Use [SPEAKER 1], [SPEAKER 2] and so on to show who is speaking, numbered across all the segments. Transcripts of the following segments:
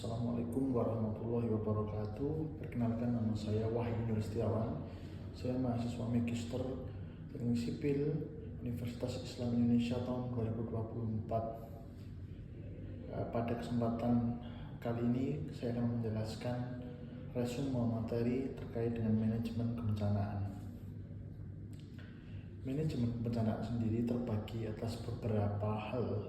[SPEAKER 1] Assalamualaikum warahmatullahi wabarakatuh. Perkenalkan, nama saya Wahyu Nur Setiawan. Saya mahasiswa Magister Teknik Sipil Universitas Islam Indonesia tahun 2024. Pada kesempatan kali ini saya akan menjelaskan resume materi terkait dengan manajemen kebencanaan. Manajemen kebencanaan sendiri terbagi atas beberapa hal,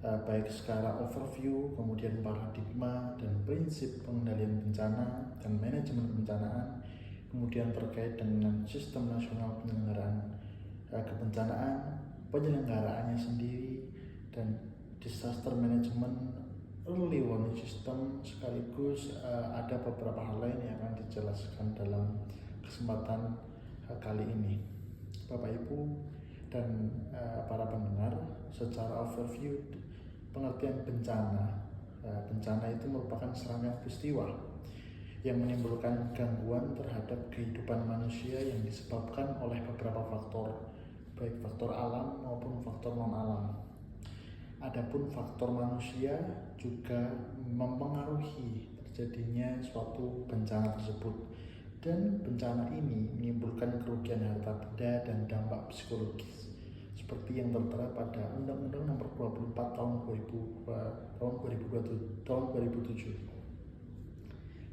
[SPEAKER 1] baik secara overview, kemudian paradigma dan prinsip pengendalian bencana dan manajemen kebencanaan, kemudian terkait dengan sistem nasional penyelenggaraan kebencanaan, penyelenggaraannya sendiri, dan disaster management, early warning system, sekaligus ada beberapa hal lain yang akan dijelaskan dalam kesempatan kali ini. Bapak Ibu dan para pendengar, secara overview pengertian bencana. Bencana itu merupakan serangkaian peristiwa yang menimbulkan gangguan terhadap kehidupan manusia yang disebabkan oleh beberapa faktor, baik faktor alam maupun faktor non-alam. Adapun faktor manusia juga mempengaruhi terjadinya suatu bencana tersebut, dan bencana ini menimbulkan kerugian harta benda dan dampak psikologis seperti yang tertera pada Undang-Undang Nomor 24 tahun 2007.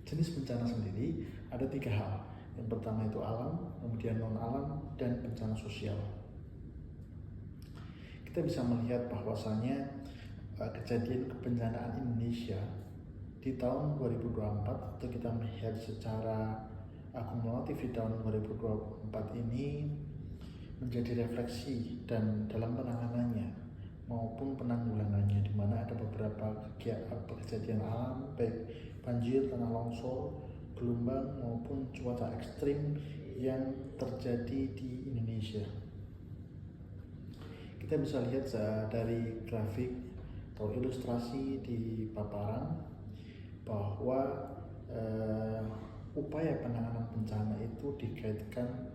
[SPEAKER 1] Jenis bencana sendiri ada 3 hal. Yang pertama itu alam, kemudian non-alam, dan bencana sosial. Kita bisa melihat bahwasanya kejadian kebencanaan Indonesia di tahun 2024, atau kita melihat secara akumulatif di tahun 2024 ini, menjadi refleksi dan dalam penanganannya maupun penanggulangannya, di mana ada beberapa kejadian alam, baik banjir, tanah longsor, gelombang maupun cuaca ekstrim yang terjadi di Indonesia. Kita bisa lihat dari grafik atau ilustrasi di paparan bahwa upaya penanganan bencana itu dikaitkan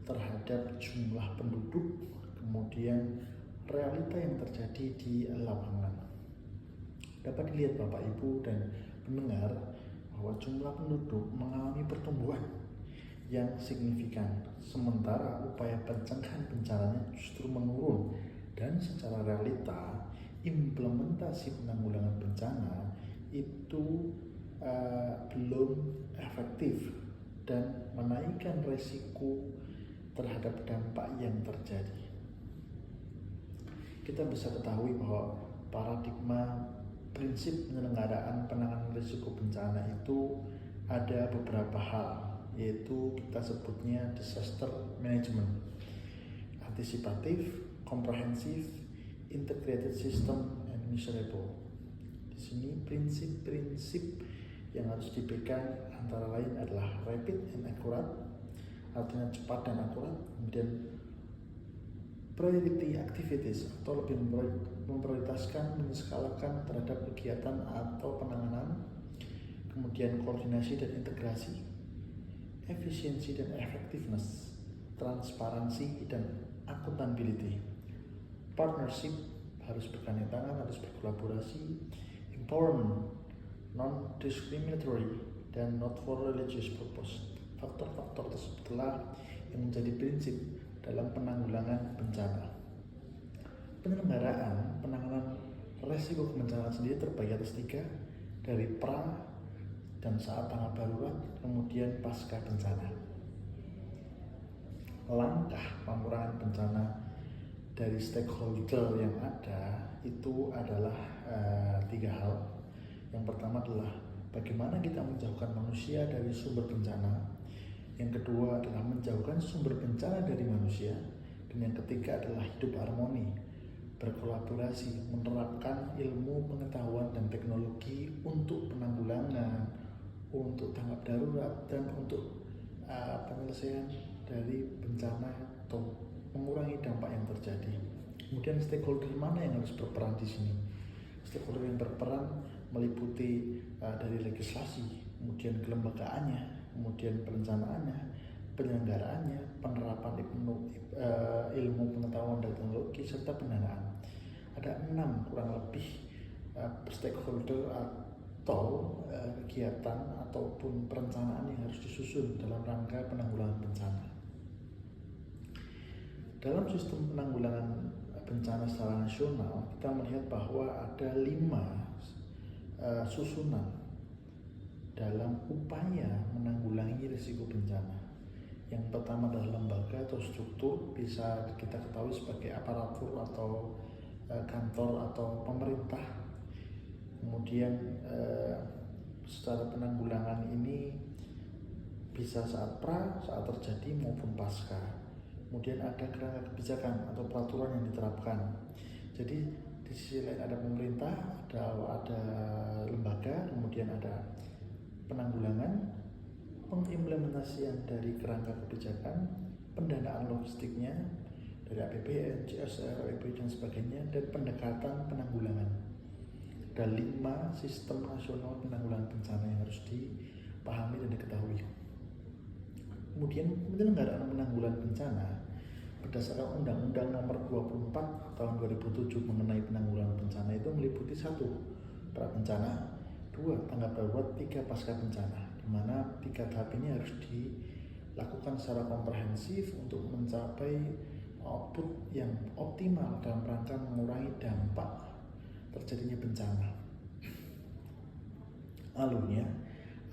[SPEAKER 1] terhadap jumlah penduduk, kemudian realita yang terjadi di lapangan. Dapat dilihat Bapak Ibu dan pendengar bahwa jumlah penduduk mengalami pertumbuhan yang signifikan, sementara upaya pencegahan bencananya justru menurun, dan secara realita implementasi penanggulangan bencana itu belum efektif dan menaikkan resiko terhadap dampak yang terjadi. Kita bisa ketahui bahwa paradigma prinsip penyelenggaraan penanganan risiko bencana itu ada beberapa hal, yaitu kita sebutnya disaster management: antisipatif, komprehensif, integrated system, and measurable. Di sini prinsip-prinsip yang harus dipegang antara lain adalah rapid and accurate, artinya cepat dan akurat, kemudian priority activities atau lebih memprioritaskan, menskalakan terhadap kegiatan atau penanganan, kemudian koordinasi dan integrasi, efisiensi dan effectiveness, transparansi dan accountability, partnership, harus bergandeng tangan, harus berkolaborasi, empowerment, non-discriminatory, dan not for religious purpose. Faktor-faktor tersebutlah yang menjadi prinsip dalam penanggulangan bencana. Penyelenggaraan penanganan resiko kebencanaan sendiri terbagi atas 3, dari pra dan saat tanggap darurat, kemudian pasca bencana. Langkah pengurangan bencana dari stakeholder yang ada itu adalah 3 hal. Yang pertama adalah bagaimana kita menjauhkan manusia dari sumber bencana. Yang kedua adalah menjauhkan sumber bencana dari manusia. Dan yang ketiga adalah hidup harmoni, berkolaborasi, menerapkan ilmu, pengetahuan, dan teknologi untuk penanggulangan, untuk tanggap darurat, dan untuk penyelesaian dari bencana atau mengurangi dampak yang terjadi. Kemudian stakeholder mana yang harus berperan di sini? Stakeholder yang berperan meliputi dari legislasi, kemudian kelembagaannya, kemudian perencanaannya, penyelenggaraannya, penerapan ilmu pengetahuan dan teknologi, serta pendanaan. Ada 6 kurang lebih stakeholder atau kegiatan ataupun perencanaan yang harus disusun dalam rangka penanggulangan bencana. Dalam sistem penanggulangan bencana secara nasional, kita melihat bahwa ada 5 susunan dalam upaya menanggulangi risiko bencana. Yang pertama adalah lembaga atau struktur, bisa kita ketahui sebagai aparatur atau kantor atau pemerintah. Kemudian secara penanggulangan ini bisa saat saat terjadi maupun pasca. Kemudian ada kerangka kebijakan atau peraturan yang diterapkan. Jadi di sisi lain ada pemerintah, ada lembaga, kemudian ada penanggulangan, pengimplementasian dari kerangka kebijakan, pendanaan logistiknya dari APBN, CSR, APBD dan sebagainya, dan pendekatan penanggulangan. Ada 5 sistem nasional penanggulangan bencana yang harus dipahami dan diketahui. Kemudian penyelenggaraan penanggulangan bencana berdasarkan Undang-Undang Nomor 24 Tahun 2007 mengenai penanggulangan bencana itu meliputi 1. Pra bencana, 2. Tanggap darurat, 3. Pasca bencana, di mana 3 tahap ini harus dilakukan secara komprehensif untuk mencapai output yang optimal dalam rangka mengurangi dampak terjadinya bencana. Alurnya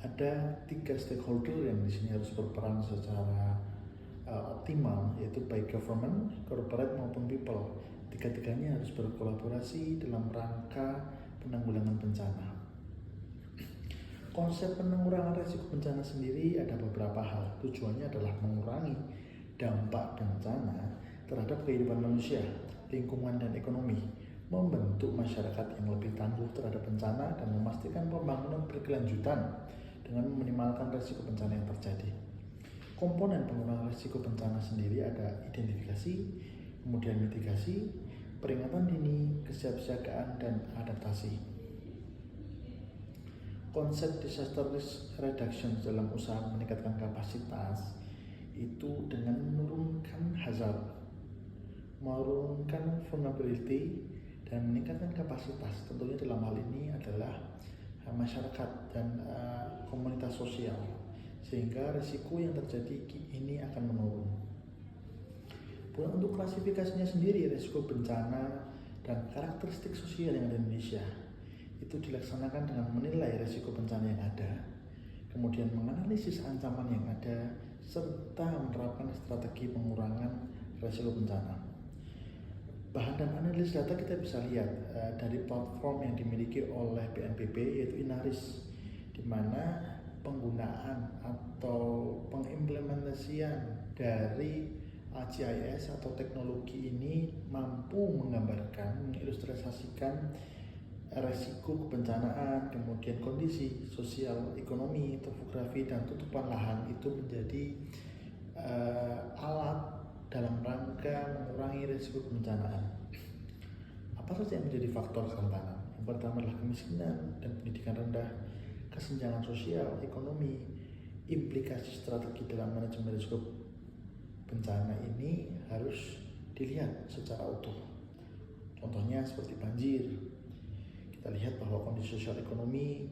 [SPEAKER 1] ada 3 stakeholder yang di sini harus berperan secara optimal, yaitu baik government, corporate maupun people. Tiga-tiganya harus berkolaborasi dalam rangka penanggulangan bencana. Konsep penanggulangan risiko bencana sendiri ada beberapa hal. Tujuannya adalah mengurangi dampak bencana terhadap kehidupan manusia, lingkungan dan ekonomi, membentuk masyarakat yang lebih tangguh terhadap bencana, dan memastikan pembangunan berkelanjutan dengan meminimalkan risiko bencana yang terjadi. Komponen pengurangan risiko bencana sendiri ada identifikasi, kemudian mitigasi, peringatan dini, kesiapsiagaan, dan adaptasi. Konsep disaster risk reduction dalam usaha meningkatkan kapasitas itu dengan menurunkan hazard, menurunkan vulnerability, dan meningkatkan kapasitas. Tentunya dalam hal ini adalah masyarakat dan komunitas sosial, sehingga risiko yang terjadi ini akan menurun. Untuk klasifikasinya sendiri, risiko bencana dan karakteristik sosial yang ada di Indonesia itu dilaksanakan dengan menilai risiko bencana yang ada, kemudian menganalisis ancaman yang ada, serta menerapkan strategi pengurangan risiko bencana. Bahan dan analisis data kita bisa lihat dari platform yang dimiliki oleh BNPB, yaitu Inaris, di mana penggunaan atau pengimplementasian dari GIS atau teknologi ini mampu menggambarkan, mengilustrasikan resiko kebencanaan, kemudian kondisi sosial, ekonomi, topografi, dan tutupan lahan itu menjadi alat dalam rangka mengurangi risiko kebencanaan. Apa saja yang menjadi faktor kerentanan? Yang pertama adalah kemiskinan dan pendidikan rendah, kesenjangan sosial, ekonomi. Implikasi strategi dalam manajemen risiko bencana ini harus dilihat secara utuh. Contohnya seperti banjir. Kita lihat bahwa kondisi sosial ekonomi,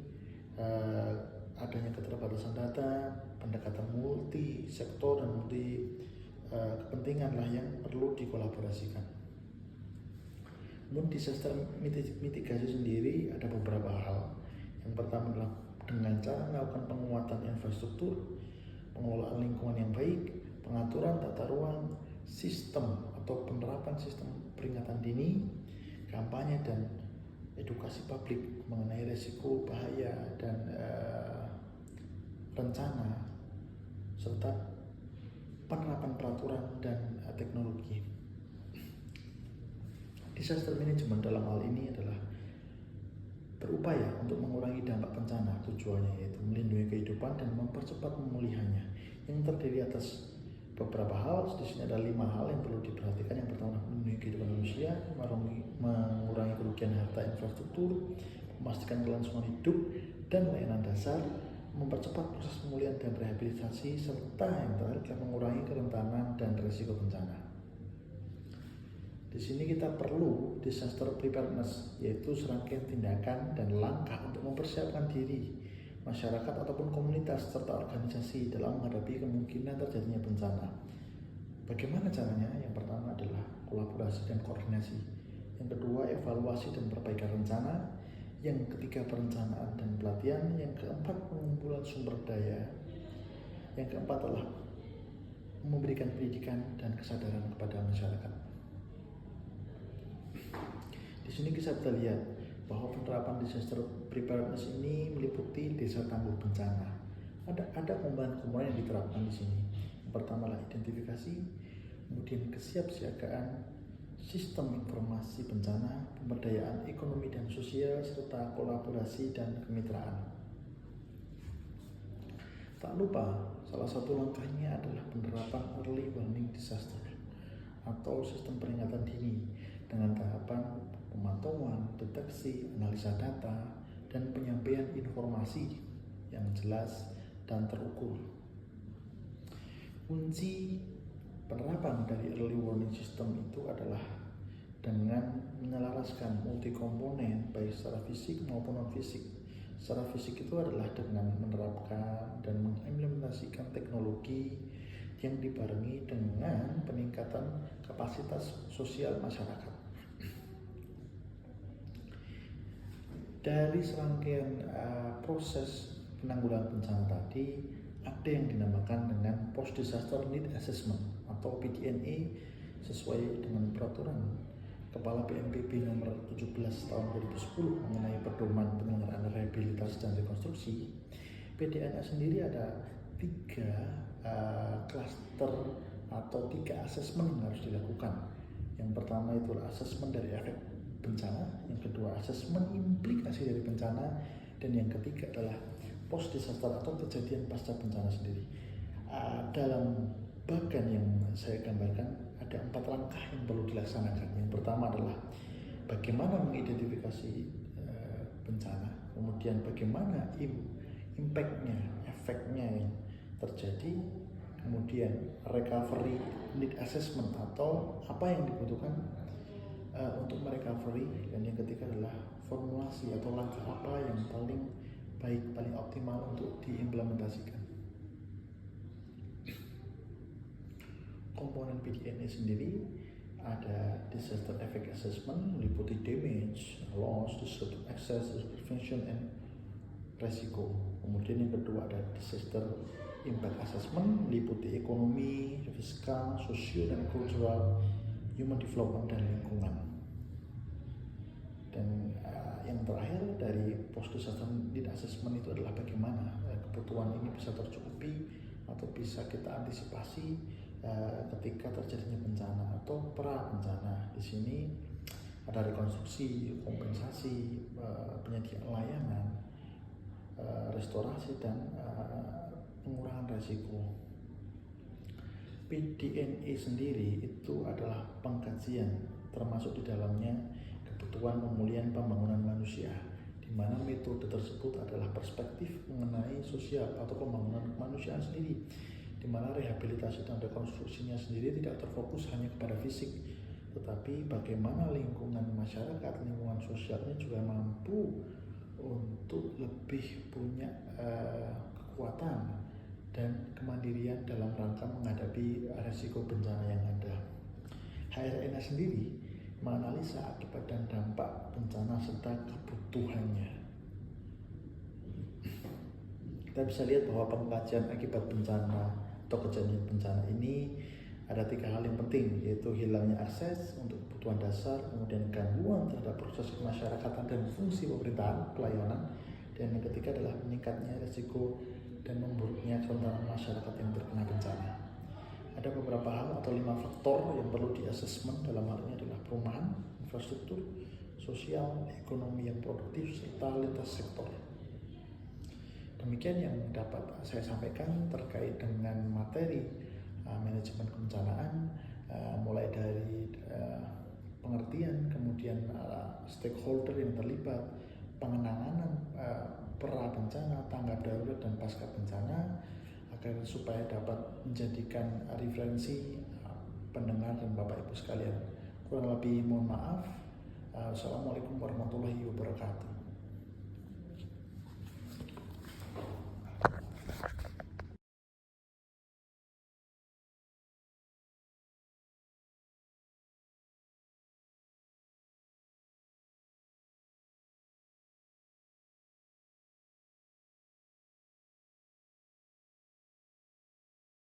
[SPEAKER 1] adanya keterbatasan data, pendekatan multi sektor dan multi kepentingan lah yang perlu dikolaborasikan. Kemudian disaster mitigasi sendiri ada beberapa hal. Yang pertama adalah dengan cara melakukan penguatan infrastruktur, pengelolaan lingkungan yang baik, pengaturan tata ruang, sistem atau penerapan sistem peringatan dini, kampanye dan edukasi publik mengenai risiko, bahaya, dan rencana, serta penerapan peraturan dan teknologi. Disaster management dalam hal ini adalah berupaya untuk mengurangi dampak bencana. Tujuannya yaitu melindungi kehidupan dan mempercepat pemulihannya, yang terdiri atas beberapa hal. Di sini ada 5 hal yang perlu diperhatikan. Yang pertama, melindungi kehidupan manusia, mengurangi kerugian harta infrastruktur, memastikan kelangsungan hidup dan layanan dasar, mempercepat proses pemulihan dan rehabilitasi, serta yang terakhir mengurangi kerentanan dan risiko bencana. Di sini kita perlu disaster preparedness, yaitu serangkaian tindakan dan langkah untuk mempersiapkan diri masyarakat ataupun komunitas serta organisasi dalam menghadapi kemungkinan terjadinya bencana. Bagaimana caranya? Yang pertama adalah kolaborasi dan koordinasi. Yang kedua, evaluasi dan perbaikan rencana. Yang ketiga, perencanaan dan pelatihan. Yang keempat, pengumpulan sumber daya. Yang keempat adalah memberikan pendidikan dan kesadaran kepada masyarakat. Di sini kita bisa lihat bahwa penerapan disaster preparedness ini meliputi desa tangguh bencana. Ada komponen-komponen yang diterapkan di sini. Yang pertama adalah identifikasi, kemudian kesiapsiagaan, sistem informasi bencana, pemberdayaan ekonomi dan sosial, serta kolaborasi dan kemitraan. Tak lupa, salah satu langkahnya adalah penerapan early warning disaster atau sistem peringatan dini dengan tahapan pemantauan, deteksi, analisa data, dan penyampaian informasi yang jelas dan terukur. Kunci penerapan dari early warning system itu adalah dengan menyelaraskan multi komponen baik secara fisik maupun non fisik. Secara fisik itu adalah dengan menerapkan dan mengimplementasikan teknologi yang dibarengi dengan peningkatan kapasitas sosial masyarakat. Dari serangkaian proses penanggulangan bencana tadi, ada yang dinamakan dengan Post Disaster Need Assessment atau PDNA sesuai dengan peraturan Kepala BNPB nomor 17 tahun 2010 mengenai pedoman penyelenggaraan rehabilitasi dan rekonstruksi. PDNA sendiri ada 3 klaster atau 3 asesmen yang harus dilakukan. Yang pertama itu asesmen dari efek bencana, yang kedua asesmen implikasi dari bencana, dan yang ketiga adalah post disaster atau kejadian pasca bencana sendiri. Dalam bagan yang saya gambarkan ada 4 langkah yang perlu dilaksanakan. Yang pertama adalah bagaimana mengidentifikasi bencana, kemudian bagaimana impactnya, efeknya yang terjadi, kemudian recovery need assessment atau apa yang dibutuhkan untuk merecovery, dan yang ketiga adalah formulasi atau langkah apa yang paling baik, paling optimal untuk diimplementasikan. Komponen PDNA sendiri ada disaster effect assessment meliputi damage, loss, disrupted access, prevention, and resiko. Kemudian yang kedua ada disaster impact assessment meliputi ekonomi, fiskal, sosial, dan cultural, human development, dan lingkungan. Dan yang terakhir dari post disaster need assessment itu adalah bagaimana kebutuhan ini bisa tercukupi atau bisa kita antisipasi ketika terjadinya bencana atau pra bencana. Di sini ada rekonstruksi, kompensasi, penyediaan layanan, restorasi, dan pengurangan risiko. PDNA sendiri itu adalah pengkajian, termasuk di dalamnya kebutuhan pemulihan pembangunan manusia, di mana metode tersebut adalah perspektif mengenai sosial atau pembangunan kemanusiaan sendiri, di mana rehabilitasi dan rekonstruksinya sendiri tidak terfokus hanya kepada fisik, tetapi bagaimana lingkungan masyarakat, lingkungan sosialnya juga mampu untuk lebih punya kekuatan dan kemandirian dalam rangka menghadapi resiko bencana yang ada. HRNA sendiri menganalisa akibat dan dampak bencana serta kebutuhannya. Kita bisa lihat bahwa pengkajian akibat bencana atau kejadian bencana ini ada 3 hal yang penting, yaitu hilangnya akses untuk kebutuhan dasar, kemudian gangguan terhadap proses kemasyarakatan dan fungsi pemerintahan pelayanan, dan yang ketiga adalah meningkatnya risiko dan memburuknya kerentanan masyarakat yang terkena bencana. Ada beberapa hal atau 5 faktor yang perlu di-assessment. Dalam hal ini adalah perumahan, infrastruktur, sosial, ekonomi yang produktif, serta lintas sektor. Demikian yang dapat saya sampaikan terkait dengan materi manajemen kebencanaan, mulai dari pengertian, kemudian stakeholder yang terlibat, pengenangan pra bencana, tanggap darurat, dan pasca bencana, agar supaya dapat menjadikan referensi pendengar dan Bapak Ibu sekalian Kurang lebih mohon maaf. Assalamualaikum warahmatullahi wabarakatuh.